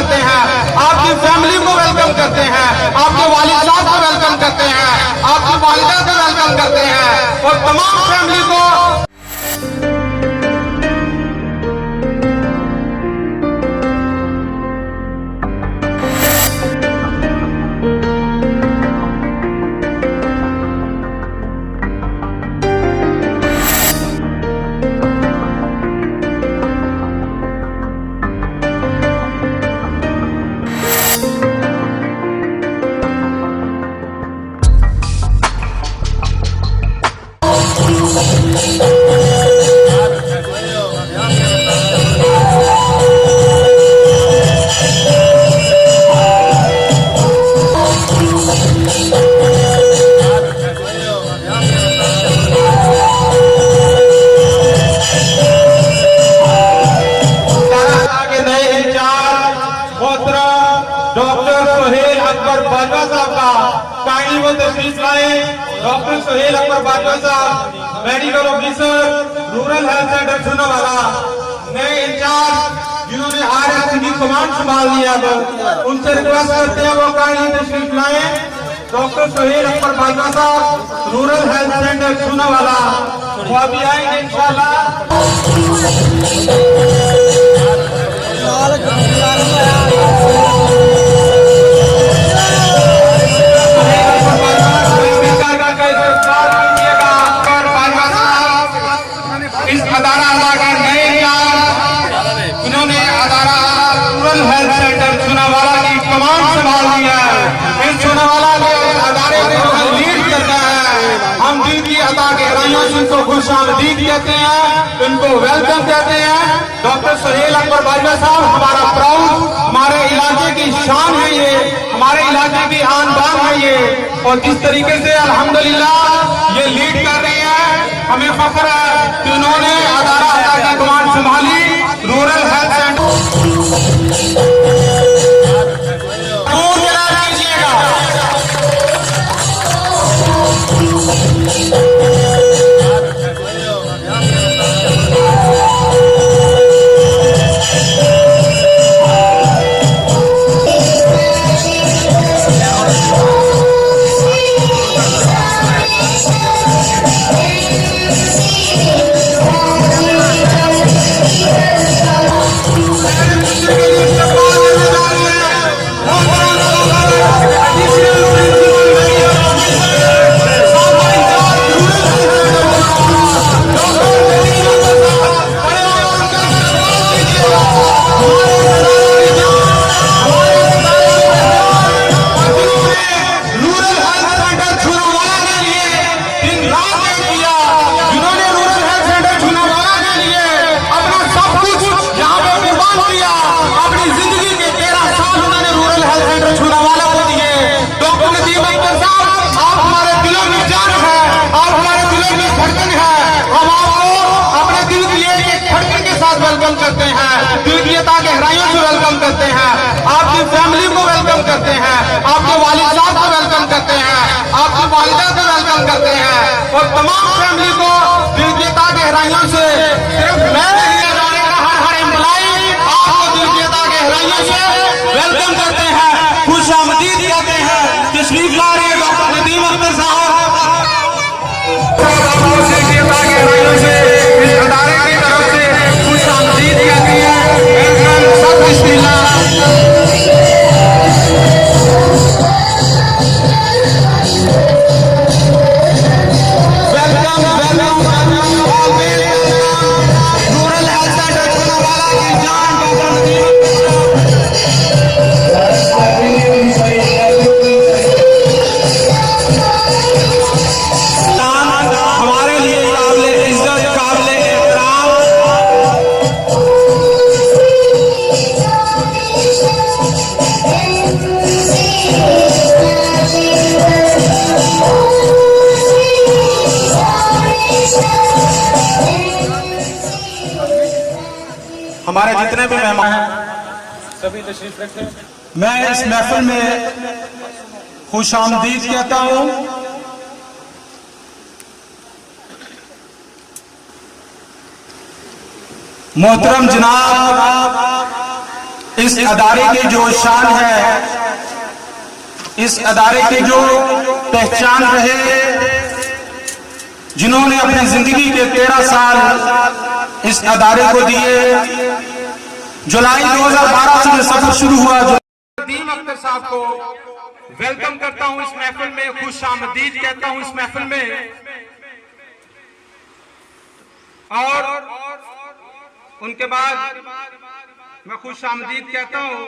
करते हैं, आपकी फैमिली को वेलकम करते हैं, आपके वालिद साहब को वेलकम करते हैं, आपकी वालिदा को वेलकम करते हैं और तमाम फैमिली को। डॉक्टर सोहेल अकबर बाजवा साहब का काइंडली वो तशरीफ लाए। डॉक्टर सोहेल अकबर बाजवा साहब, medical officer, rural health centre Chunawala, नए इंचार्ज जिन्होंने RSC की कमांड संभाल लिया, तो उनसे रिक्वेस्ट करते हैं वो काइंडली तशरीफ लाए। डॉक्टर सोहेल अकबर बाजवा साहब, रूरल हेल्थ सेंटर छूनावाला, वो अभी आएंगे इंशाल्लाह। इस अदारा का नए इन्होंने अदारा रूरल हेल्थ सेंटर छूनावाला की कमांड संभाल लिया है। इस छूनावाला के अदारे को लीड करता है। हम दिल की अता गहराइयों से इनको खुश आमदीद कहते हैं, इनको वेलकम कहते हैं। डॉक्टर सोहेल अकबर बाजवा साहब हमारा प्राउड, हमारे इलाके की शान है ये, हमारे इलाके की आन बान है ये, और जिस तरीके से अल्हम्दुलिल्लाह ये लीड कर रहे हैं, हमें फख्र है कि उन्होंने अदारा की कमांड संभाली। रूरल हेल्थ सेंटर वेलकम करते हैं, दिल की अता गहराइयों से वेलकम करते हैं, आपकी फैमिली को वेलकम करते हैं, आपके वालिद साहब को वेलकम करते हैं, आपकी वालिदा को वेलकम करते हैं और तमाम फैमिली को दिल की अता गहराइयों से, सिर्फ मैं नहीं अदारे का हर एम्प्लॉई आपको दिल की अता गहराइयों से वेलकम करते हैं, खुश आमदीद कहते हैं। तशरीफ ला रहे हैं डॉक्टर नदीम अख्तर साहब, दिल की अता गहराइयों से इस अदारे की तरफ से खुश आमदीद कहती है। वेलकम सब बिस्मिल्लाह। हमारे जितने भी मेहमान हैं सभी तशरीफ रखें। मैं इस महफिल में खुश आमदीद कहता हूँ। मोहतरम जनाब इस अदारे की जो शान है, इस अदारे की जो पहचान रहे, जिन्होंने अपनी जिंदगी के 13 साल इस अदारे को दिए। जुलाई 2012 से जो सफर शुरू हुआ, नदीम अख्तर साहब को वेलकम करता हूं इस महफिल में, खुश आमदीद कहता हूं इस महफिल में। और उनके बाद मैं खुश आमदीद कहता हूं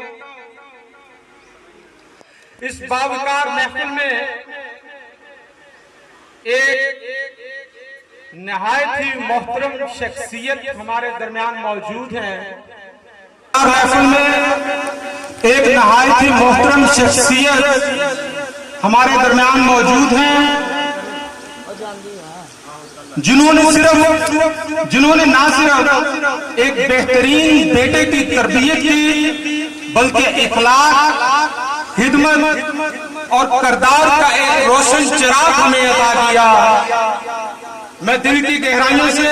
इस बावकार महफिल में एक नहायत ही मोहतरम शख्सियत हमारे दरमियान मौजूद हैं। महफिल में एक नहायत ही मोहतरम शख्सियत हमारे दरमियान मौजूद हैं, जिन्होंने ना सिर्फ एक बेहतरीन बेटे की तरबियत की, बल्कि इखलाक, हिदमत और किरदार का एक रोशन चिराग हमें अता किया। मैं दिल की गहराइयों से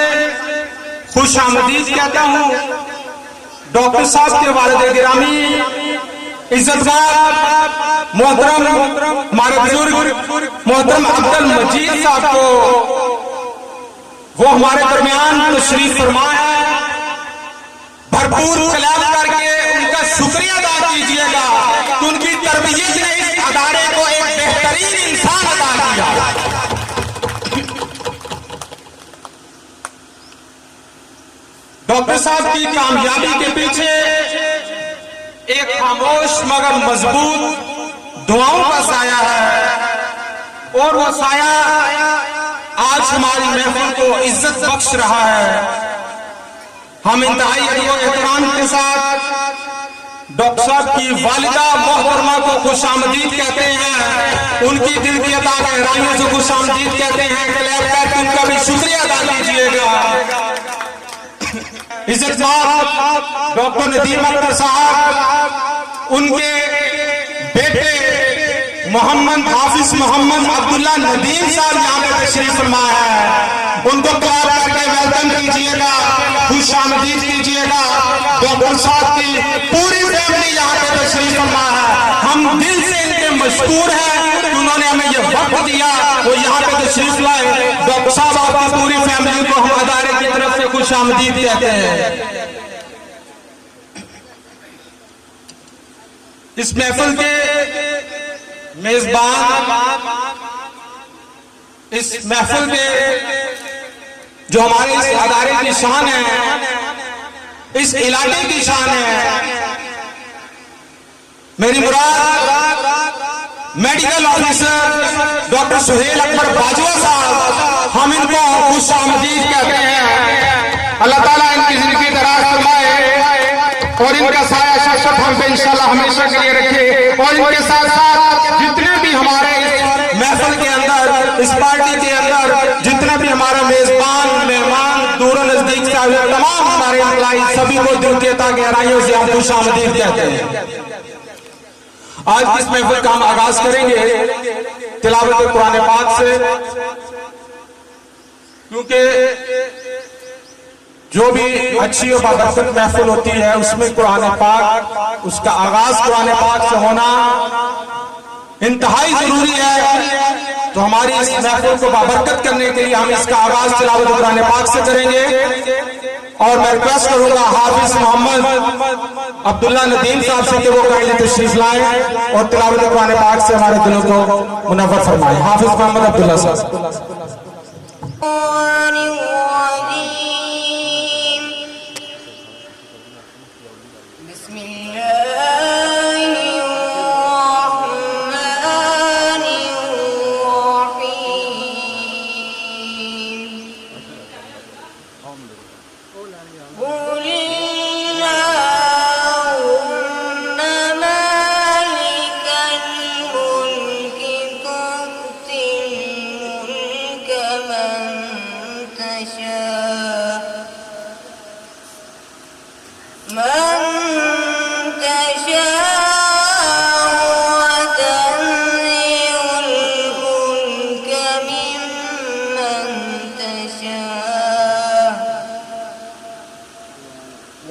खुश आमदीद कहता हूं डॉक्टर साहब के वालिद गिरामी, इज्जतदार मोहतरम हमारे बुजुर्ग मोहतरम अब्दुल मजीद साहब को। वो हमारे दरमियान तशरीफ फरमा है, भरपूर सलाम करके उनका शुक्रिया अदा कीजिएगा कि उनकी तरबियत ने इस अदारे को एक बेहतरीन इंसान अदा किया। डॉक्टर साहब की कामयाबी के पीछे एक खामोश मगर मजबूत दुआओं का साया है, और वो साया आज हमारी महफिल को इज्जत बख्श रहा है। हम इंतहाई एहतराम के साथ डॉक्टर साहब की वालिदा मोहतरमा को खुश आमदीद कहते हैं, उनकी दिल की अता गहराइयों से खुश आमदीद कहते हैं। उनका भी शुक्रिया अदा कीजिएगा। इज्जतदार डॉक्टर नदीम अख्तर साहब, उनके बेटे मोहम्मद हाफिज मोहम्मद अब्दुल्ला नदीम साहब यहाँ पे तशरीफ फरमा है, उनको क्लैप करके वेलकम कीजिएगा, खुश आमदीद कीजिएगा। डॉक्टर साहब की पूरी फैमिली यहाँ पे तशरीफ फरमा है। हम दिल से इनके मशकूर हैं कि उन्होंने हमें ये वक्त दिया, वो यहाँ पे तशरीफ लाए। डॉक्टर साहब आपकी पूरी फैमिली को हम अदारे की तरफ से खुश आमदीद कहते हैं। इस महफिल के मेजबान, इस महफिल में जो हमारे इस अदारे की शान है, इस इलाके की शान है, मेरी मुराद medical officer doctor Suhail Akbar Bajwa साहब, हम इनको खुश आमदीद कहते हैं। अल्लाह ताला इनकी जिंदगी दराज फरमाए और इनका साया शाश्वत हम पे इंशाल्लाह हमेशा के लिए रखे। और इनके साथ साथ जितने भी हमारे इस महफिल के अंदर, इस पार्टी के अंदर जितना भी हमारा मेजबान मेहमान दूर नजदीक से आए, तमाम हमारे एम्प्लॉई, सभी को दिल के अता गहराइयों से हम खुश आमदीद कहते हैं। आज इस महफिल का हम आगाज करेंगे तिलावत कुरान पाक से, क्योंकि जो भी अच्छी और बाबरकत महफिल होती है उसमें कुरान पाक, उसका आगाज कुरान पाक से होना इंतहाई जरूरी है। तो हमारी इस महफिल को बाबरकत करने के लिए हम इसका आगाज तिलावत कुरान पाक से करेंगे। और मैं रिक्वेस्ट करूंगा हाफिज मोहम्मद अब्दुल्ला नदीम साहब से कि वो काइंडली तशरीफ लाएं और तिलावत कुरान पाक से हमारे दिलों को मुनव्वर फरमाएं। हाफिज मोहम्मद अब्दुल्ला साहब।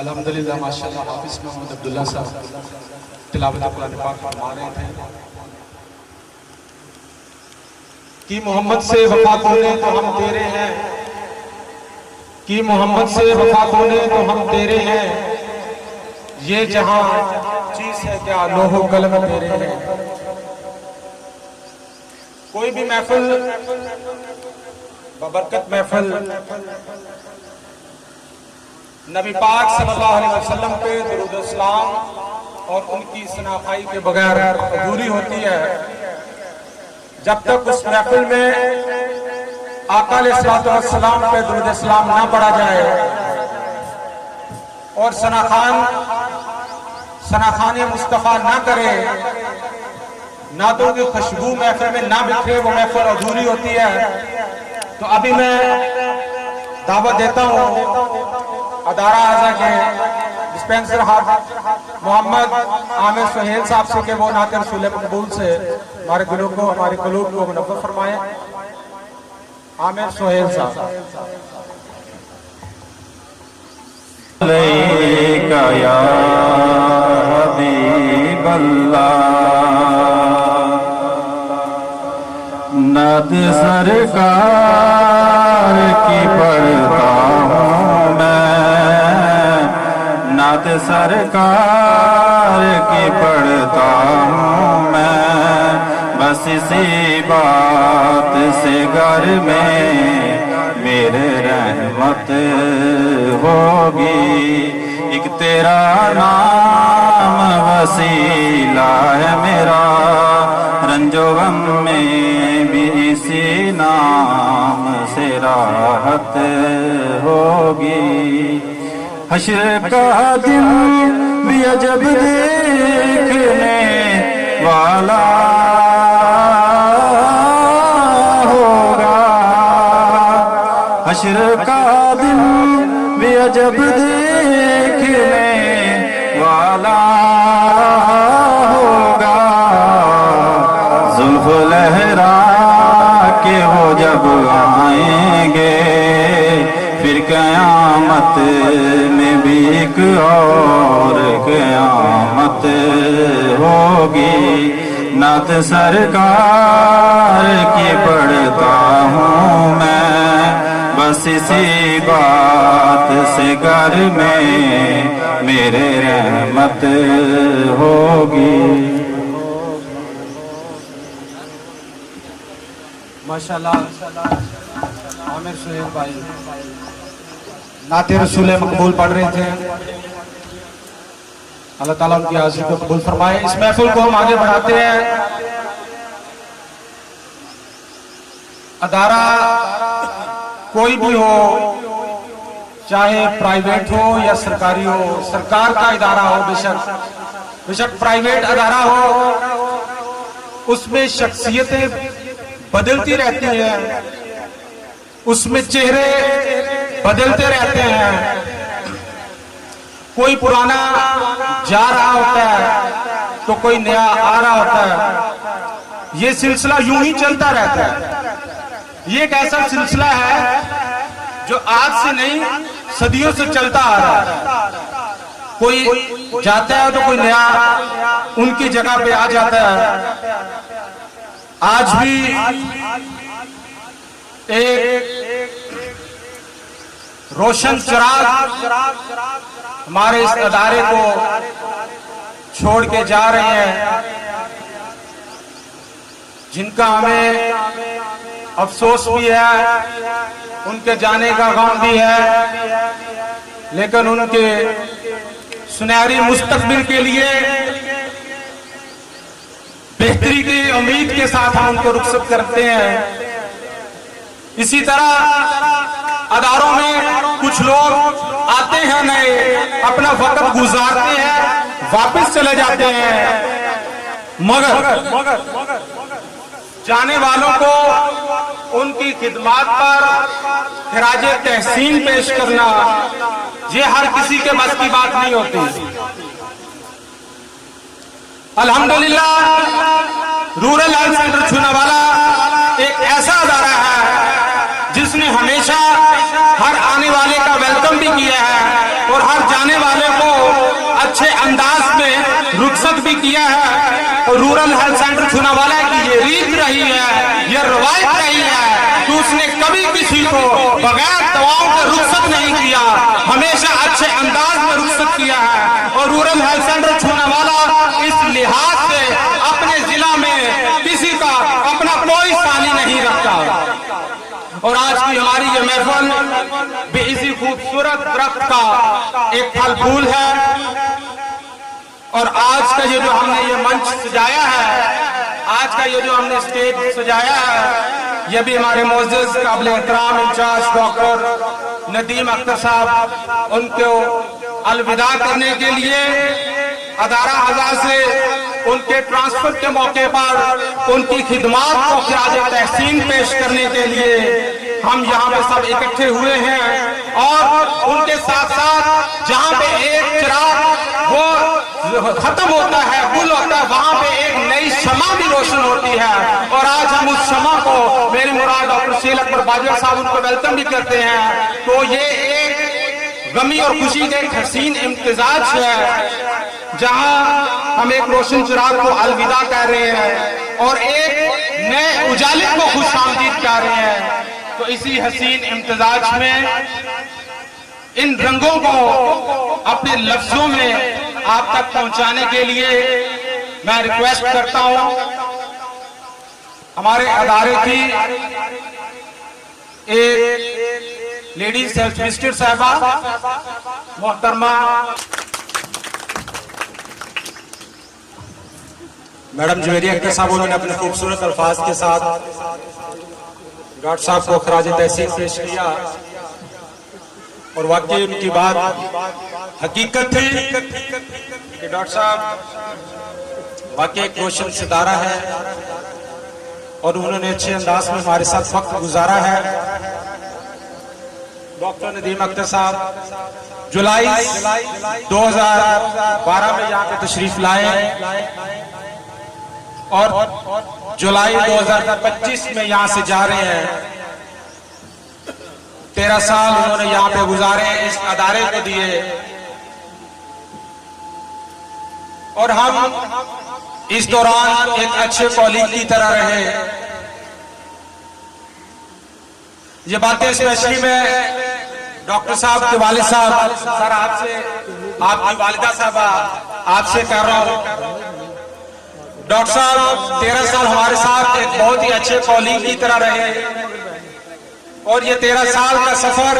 अल्हम्दुलिल्लाह माशाअल्लाह हाफिज मोहम्मद अब्दुल्ला साहब तिलावत कुरान पाक फरमा रहे थे कि मोहम्मद से वफा तूने तो हम तेरे हैं, कि मोहम्मद से वफा तूने तो हम तेरे हैं, ये जहां चीज है क्या लोहो कलम तेरे हैं। कोई भी महफिल बबरकत महफिल नबी पाक सल्लल्लाहु अलैहि वसल्लम पे दुरूद इस्लाम और उनकी सनाखाई के बगैर अधूरी होती है। जब तक उस महफिल में आका अलैहिस्सलाम पे दुरूद इस्लाम ना पढ़ा जाए और सनाखान मुस्तफ़ा ना करे, ना तो उनकी खुशबू महफिल में ना बिखरे, वो महफिल अधूरी होती है। तो अभी मैं दावत देता हूँ अदारा आज़ा के डिस्पेंसर मोहम्मद आमिर सुहेल साहब से कि वो नाते रसूल मकबूल से हमारे दिलों को, हमारे क़ुलूब को मुनव्वर फरमाए। आमिर सुहेल साहब। अलैका या हबीबल्लाह, नात सरकार की पढ़ता हूँ मैं, नात सरकार की पढ़ता हूँ मैं, बस इसी बात से घर में मेरे रहमत होगी। एक तेरा नाम वसीला है मेरा, रंजो गम में भी इसी नाम से राहत होगी। हश्र का दिन भी अजब देखने वाला होगा, हश्र का दिन भी अजब देखने वाला होगा। जुल्फ लहरा के वो जब आएंगे, फिर क़यामत में भी एक और क़यामत होगी। नात सरकार की पढ़ता हूँ मैं, बस इसी बात से घर में मेरे रहमत होगी। माशाअल्लाह आमिर सुहेल भाई नाते रसूल मकबूल पढ़ रहे थे। अल्लाह ताला उनकी हाजिरी को कबूल फरमाए। इस महफिल को हम आगे बढ़ाते हैं। अदारा कोई भी हो, चाहे प्राइवेट हो या सरकारी हो, सरकार का इदारा हो, बेशक प्राइवेट अदारा हो, उसमें शख्सियतें बदलती रहती हैं, उसमें चेहरे बदलते रहते हैं। कोई पुराना जा रहा होता है तो कोई नया आ रहा होता है। ये सिलसिला यूं ही चलता रहता है। ये एक ऐसा सिलसिला है जो आज से नहीं सदियों से चलता आ रहा है। कोई जाता है तो कोई नया उनकी जगह पे आ जाता है। आज भी एक रोशन चिराग हमारे इस अदारे को छोड़ के जा रहे हैं, जिनका हमें अफसोस भी है, उनके जाने का गम भी है, लेकिन उनके सुनहरी मुस्तकबिल के लिए बेहतरी की उम्मीद के साथ हम उनको रुखसत करते हैं। इसी तरह अदारों में कुछ लोग आते हैं नए, अपना वक्त गुजारते हैं, वापस चले जाते हैं, मगर जाने वालों को उनकी खिदमत पर खराजे तहसीन पेश करना ये हर किसी के बस की बात नहीं होती। अल्हम्दुलिल्लाह रूरल हेल्थ सेंटर छूनावाला एक ऐसा अदारा है जिसने हमेशा हर आने वाले का वेलकम भी किया है और हर जाने वाले रुखसत भी किया है। और रूरल हेल्थ सेंटर छूनावाला की ये रीत रही है, ये रवायत रही है कि उसने कभी किसी को बगैर दवाओं के रुखसत नहीं किया, हमेशा अच्छे अंदाज में रुखसत किया है। और रूरल हेल्थ सेंटर छूनावाला इस लिहाज से अपने जिला में किसी का अपना कोई सानी नहीं रखता। और आज की हमारी ये महफिल भी इसी खूबसूरत दरख्त का एक फल फूल है। और आज का ये जो हमने ये मंच सजाया है, आज का ये जो हमने स्टेज सजाया है, ये भी हमारे मोअज़्ज़िज़ काबिल एहतराम इंचार्ज डॉक्टर नदीम अख्तर साहब, उनको अलविदा करने के लिए अदारा हज़ार से उनके ट्रांसफर के मौके पर उनकी खिदमात को खिराज तहसीन पेश करने के लिए हम यहाँ पे सब इकट्ठे हुए हैं। और उनके साथ साथ जहाँ पे एक चिराग वो खत्म होता है, गुल होता है, वहाँ पे एक नई शमा भी रोशन होती है। और आज हम उस शमा को, मेरी मुराद डॉक्टर सुहेल अकबर बाजवा साहब, उनको वेलकम भी करते हैं। तो ये एक गमी और खुशी का एक हसीन इम्तिजाज है, जहां हम एक रोशन चिराग को अलविदा कह रहे हैं और एक नए उजाले को खुशामदीद कह रहे हैं। तो इसी हसीन इम्तिजाज में इन रंगों को अपने लफ्जों में आप तक पहुंचाने के लिए मैं रिक्वेस्ट करता हूं हमारे अदारे की एक लेडीज हेल्थ मिनिस्टर साहबा मोहतरमा मैडम जुवेरिया अख्तर साहब, उन्होंने अपने खूबसूरत अल्फाज के साथ डॉक्टर साहब को खराज तहसीन पेश किया। और वाकई उनकी बात हकीकत थी कि डॉक्टर साहब वाकई एक रोशन सितारा है और उन्होंने अच्छे अंदाज में हमारे साथ वक्त गुजारा है। डॉक्टर नदीम अख्तर साहब जुलाई 2012 में यहाँ पे तशरीफ लाए और जुलाई 2025 में यहाँ से जा रहे हैं। 13 साल उन्होंने यहाँ पे गुजारे, इस अदारे को दिए। और हम इस दौरान एक अच्छे कॉलीग की तरह रहे। ये बातें स्पेशली मैं डॉक्टर साहब के वालिद साहब, सर आपसे, आपकी वालिदा साहबा, आपसे कह रहा हूं। डॉक्टर साहब 13 साल हमारे साथ एक बहुत ही अच्छे कॉलीग की तरह रहे और ये 13 साल का सफर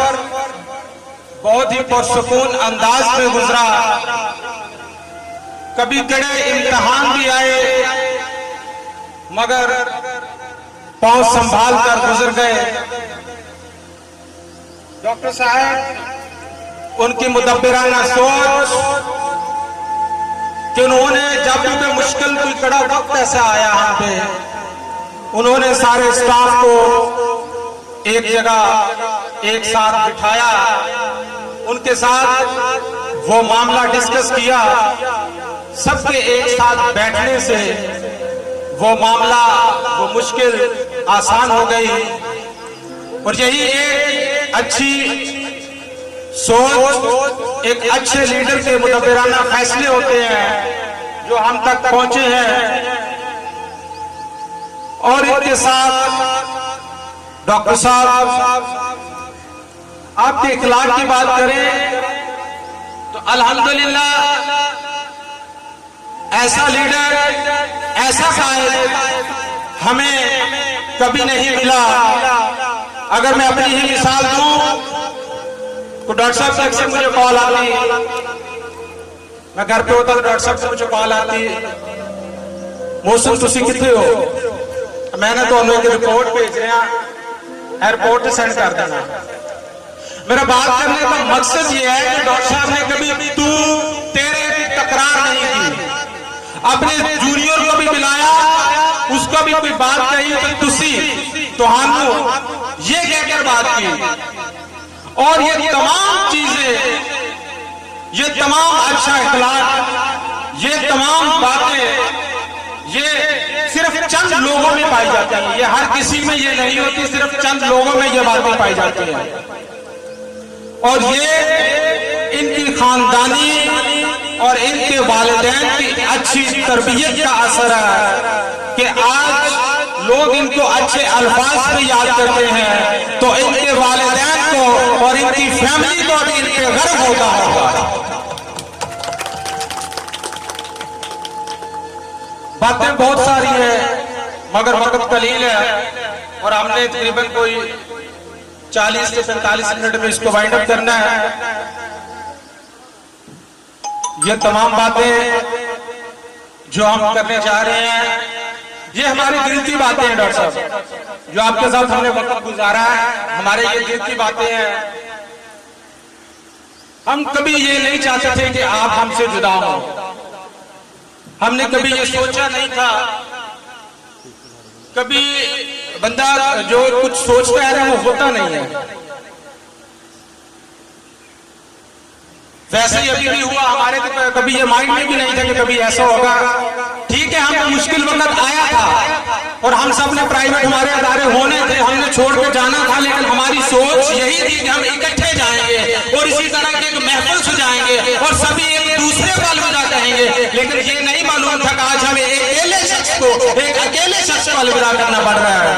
बहुत ही पुरसुकून अंदाज में गुजरा। कभी कड़े इम्तिहान भी आए मगर पांव संभाल कर गुजर गए। डॉक्टर साहब उनकी मुदब्बिराना सोच कि उन्होंने जब भी कोई मुश्किल कोई कड़ा वक्त ऐसा आया यहाँ पे, उन्होंने सारे स्टाफ को एक जगह एक साथ बिठाया, उनके साथ वो मामला डिस्कस किया। सबके एक साथ बैठने से वो मामला, वो मुश्किल आसान हो गई। और यही एक अच्छी सोच, एक अच्छे लीडर के मुदब्बिराना फैसले होते हैं जो हम तक पहुंचे हैं। और इनके साथ डॉक्टर साहब आपके इखलाक की बात करें तो अल्हम्दुलिल्लाह ऐसा लीडर, ऐसा कायद हमें कभी नहीं मिला। अगर मैं अपनी ही मिसाल दूं तो डॉक्टर साहब से अक्सर मुझे कॉल आती, मैं घर पे होता तो डॉक्टर साहब से मुझे कॉल आती, मौसम तुसी कितने हो, मैंने तो उन्हें रिपोर्ट भेज रहे हैं, एयरपोर्ट सेंड कर देना। मेरा बात करने का मकसद ये है कि डॉक्टर साहब ने कभी तू तेरे तकरार नहीं की, अपने जूनियर को भी मिलाया, उसको भी कोई बात कही तो तुसी तो हम ये कहकर बात की। और ये तमाम चीजें, ये तमाम अच्छा इखलाक, ये तमाम बातें ये सिर्फ चंद लोगों में पाई जाती हैं। ये हर किसी में ये नहीं होती, सिर्फ चंद लोगों में ये बातें पाई जाती हैं। और ये इनकी खानदानी और इनके वालिदैन की अच्छी तरबियत का असर है कि आज लोग इनको अच्छे अल्फाज पे याद करते हैं, तो इनके वालिदैन को और इनकी फैमिली को भी इनके गर्व होता होगा। बातें बहुत सारी है मगर वक्त कलील है और हमने तकरीबन कोई 40 से 45 मिनट में इसको वाइंड अप करना है। ये तमाम बातें जो हम करने जा रहे हैं ये हमारी दिल की बातें हैं डॉक्टर साहब, जो आपके साथ हमने वक्त गुजारा है हमारे ये दिल की बातें हैं। हम कभी ये नहीं चाहते थे कि आप हमसे जुदा हो, हमने कभी ये सोचा नहीं था। कभी बंदा जो कुछ सोचता है वो होता नहीं है। वैसे ही अभी भी हुआ हमारे तो कभी ये माइंड में भी नहीं था कि कभी ऐसा होगा। ठीक है, हमको मुश्किल वक्त आया था और हम सब ने प्राइवेट हमारे अदारे होने थे, हमने छोड़ के जाना था, लेकिन हमारी सोच यही थी कि हम इकट्ठे जाएंगे और इसी तरह के एक महफिल सजाएंगे और सभी एक दूसरे को अलविदा कहेंगे। लेकिन ये नहीं मालूम था कि आज हमें एक अकेले शख्स को अलविदा करना पड़ रहा है।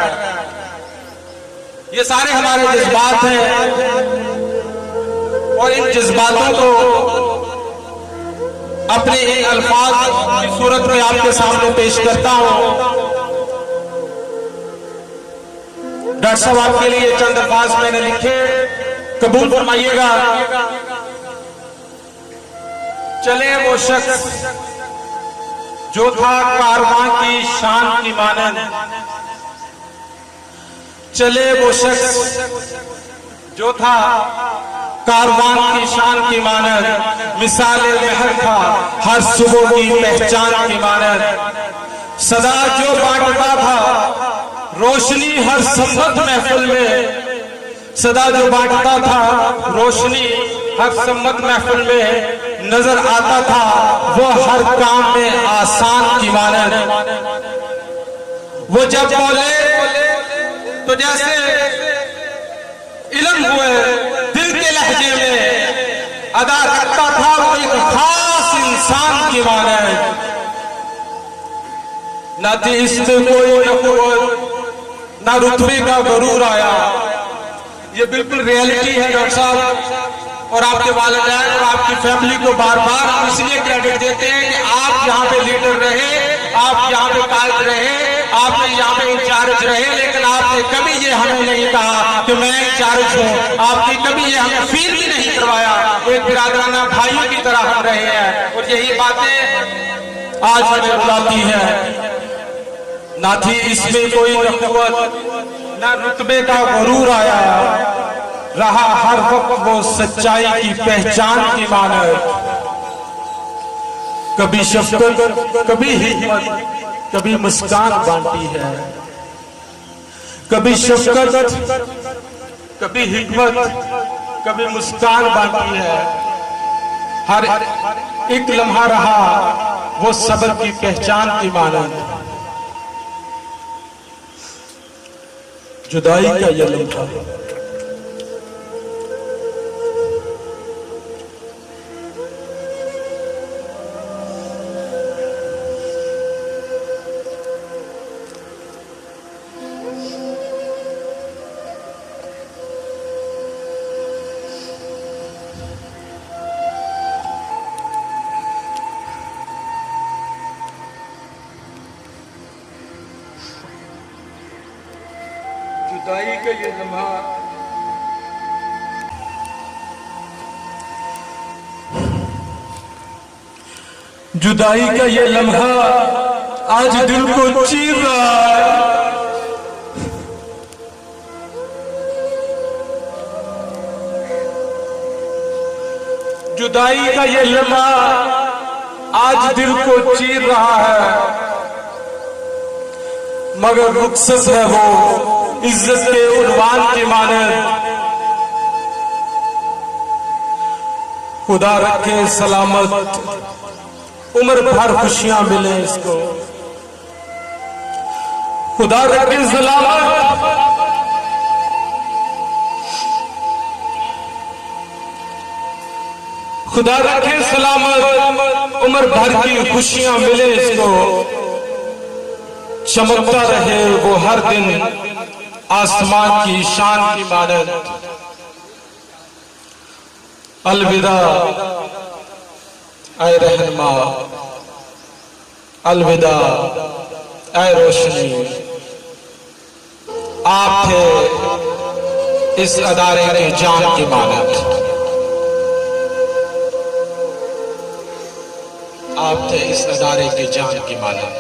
ये सारे हमारे जज्बात हैं और इन जज्बातों को अपने इन अल्फाज की सूरत में आपके सामने पेश करता हूं। डॉक्टर साहब आपके लिए चंद अल्फाज मैंने लिखे, कबूल फरमाइएगा। चले वो शख्स जो था कारवां की शान की मानन, चले वो शख्स जो था कारवान की शान की मानद, मिसाल महर था हर सुबह की पहचान की मानद, सदा जो बांटता था रोशनी हर संबत महफिल में, सदा जो बांटता था रोशनी हर संबत महफिल में, नजर आता था वो हर काम में आसान की मानद। वो जब बोले तो जैसे इल्म हुए दिल के लहजे में अदा रखता था वो एक खास इंसान की मानद। न थी इसमें कोई नखवत न रुतबे का गरूर आया। ये बिल्कुल रियलिटी है डॉक्टर साहब और आपके वालिदैन और आपकी फैमिली को बार बार हम इसलिए क्रेडिट देते हैं कि आप यहाँ पे लीडर रहे, आप यहाँ पे कायद रहे, आपने यहाँ पे इंचार्ज रहे, लेकिन आपने कभी ये हमें नहीं कहा कि मैं इंचार्ज हूँ। आपने कभी ये हमें फील भी नहीं करवाया। एक बिरादराना भाइयों की तरह हम रहे हैं और यही बातें आज हमें बुलाती है। ना थी इसमें कोई नखवत ना रुतबे का गरूर आया, रहा हर वक्त वो सच्चाई की पहचान की मानद। कभी शफकत कभी हिम्मत कभी मुस्कान बांटी है, कभी शफकत कभी हिम्मत कभी मुस्कान बांटी है। हर एक लम्हा रहा वो सब्र की पहचान की मानद। जुदाई का ये लम्हा जुदाई का ये लम्हा जुदाई का ये लम्हा आज दिल को चीर रहा है। जुदाई का ये लम्हा आज दिल को चीर रहा है, मगर रुखसत है वो इज्जत के उन्वान की मानद। खुदा रखे सलामत उम्र भर खुशियां मिले इसको, खुदा रखे सलामत खुदा रखे सलामत, उम्र भर की खुशियां मिले इसको, चमकता रहे वो हर दिन आसमान की शान की मानद। अलविदा ऐ रहनुमा, अलविदा ऐ रोशनी, आप थे इस अदारे के जान की मानद। आप थे इस अदारे की जान की मानद।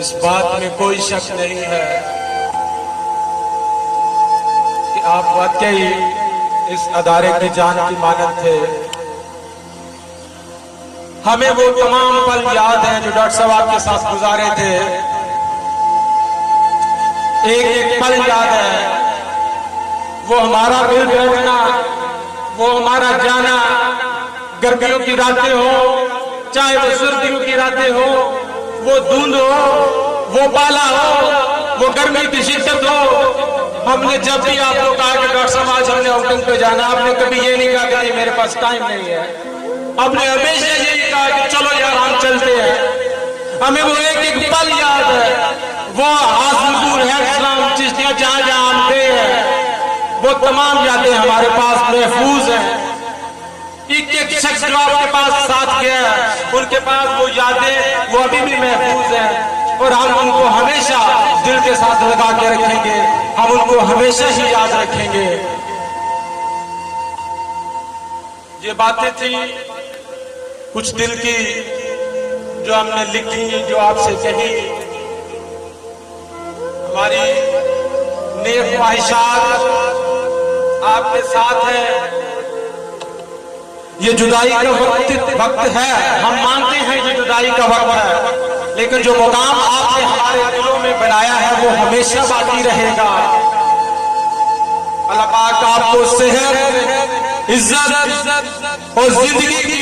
इस बात में कोई शक नहीं है कि आप वाकई इस अदारे की जान की मानद थे। हमें वो तमाम पल याद हैं जो डॉक्टर साहब आपके साथ गुजारे थे। एक एक पल याद है, वो हमारा मिल बैठना, वो हमारा जाना, गर्मियों की रातें हो चाहे वो सर्दियों की रातें हो, वो धुंध हो, वो पाला हो, वो गर्मी की शिद्दत हो। हमने जब भी आपको कहा कि डॉक्टर साहब आज हमने आउटिंग पे जाना, आपने कभी ये नहीं कहा कि नहीं मेरे पास टाइम नहीं है। आपने हमेशा ये कहा कि चलो यार हम चलते हैं। हमें वो एक एक पल याद है, वो हासिलपुर है चिश्तियां जहां जहां हम गए हैं, वो तमाम यादें हमारे पास महफूज हैं। एक एक शख्स जो आपके पास साथ गया, उनके पास वो यादें वो अभी भी महफूज हैं और हम उनको हमेशा दिल के साथ लगा के रखेंगे, हम उनको हमेशा ही याद रखेंगे। ये बातें थी कुछ दिल की जो हमने लिखी, जो आपसे कही। हमारी नेक ख्वाहिशात आपके साथ है। ये जुदाई का वक्त है, हम मानते हैं ये जुदाई का वक्त है, लेकिन जो मुकाम आपने हमारे दिलों में बनाया है वो हमेशा बाकी रहेगा। अल्लाह पाक आपको सेहत, इज्जत और जिंदगी की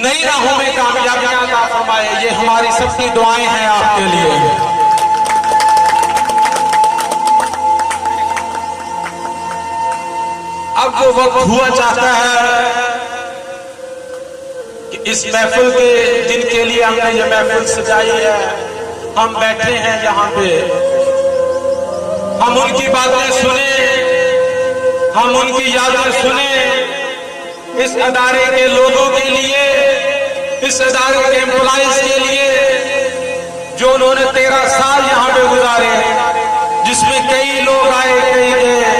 नई राहों में कामयाबियां अता फरमाए। ये हमारी सबकी दुआएं हैं आपके लिए। अब वो वक्त हुआ चाहता है कि इस महफिल के दिन के लिए हमने ये महफिल सजाई है। हम बैठे हैं यहाँ पे, हम उनकी बातें सुने, हम उनकी यादें सुने। इस अदारे के लोगों के लिए, इस अदारे के एम्प्लॉइज के लिए जो उन्होंने 13 साल यहाँ पे गुजारे, जिसमें कई लोग आए कई गए,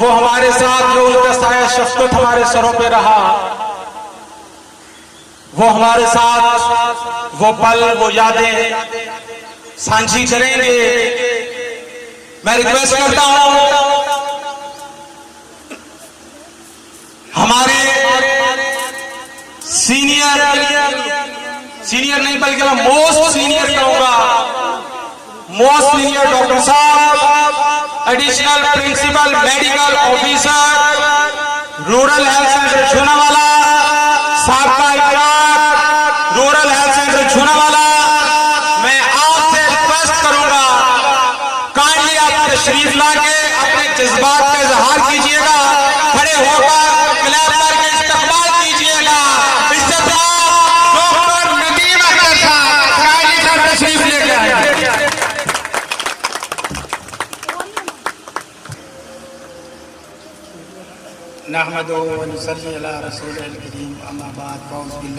वो हमारे साथ जो उनका साया शफ़क़त हमारे सरों पे रहा, वो हमारे साथ वो पल वो यादें साझी करेंगे। मैं रिक्वेस्ट करता हूं हमारे सीनियर नहीं बल्कि मैं मोस्ट सीनियर कहूंगा, मोस्ट सीनियर डॉक्टर साहब, additional principal medical officer rural health centre Chunawala, साबका रूरल हेल्थ सेंटर छूनावाला, मैं आपसे रिक्वेस्ट करूंगा काइंडली आप तशरीफ लाके अपने जज्बात का इजहार कीजिएगा, खड़े होकर क्लैप करके इस्तकबाल कीजिएगा। इज्जत डॉक्टर नदीम अख्तर साहब काइंडली सर तशरीफ लेके आए। नहमदुहु व नुसल्ली अला रसूलिल करीम, अम्मा बाद।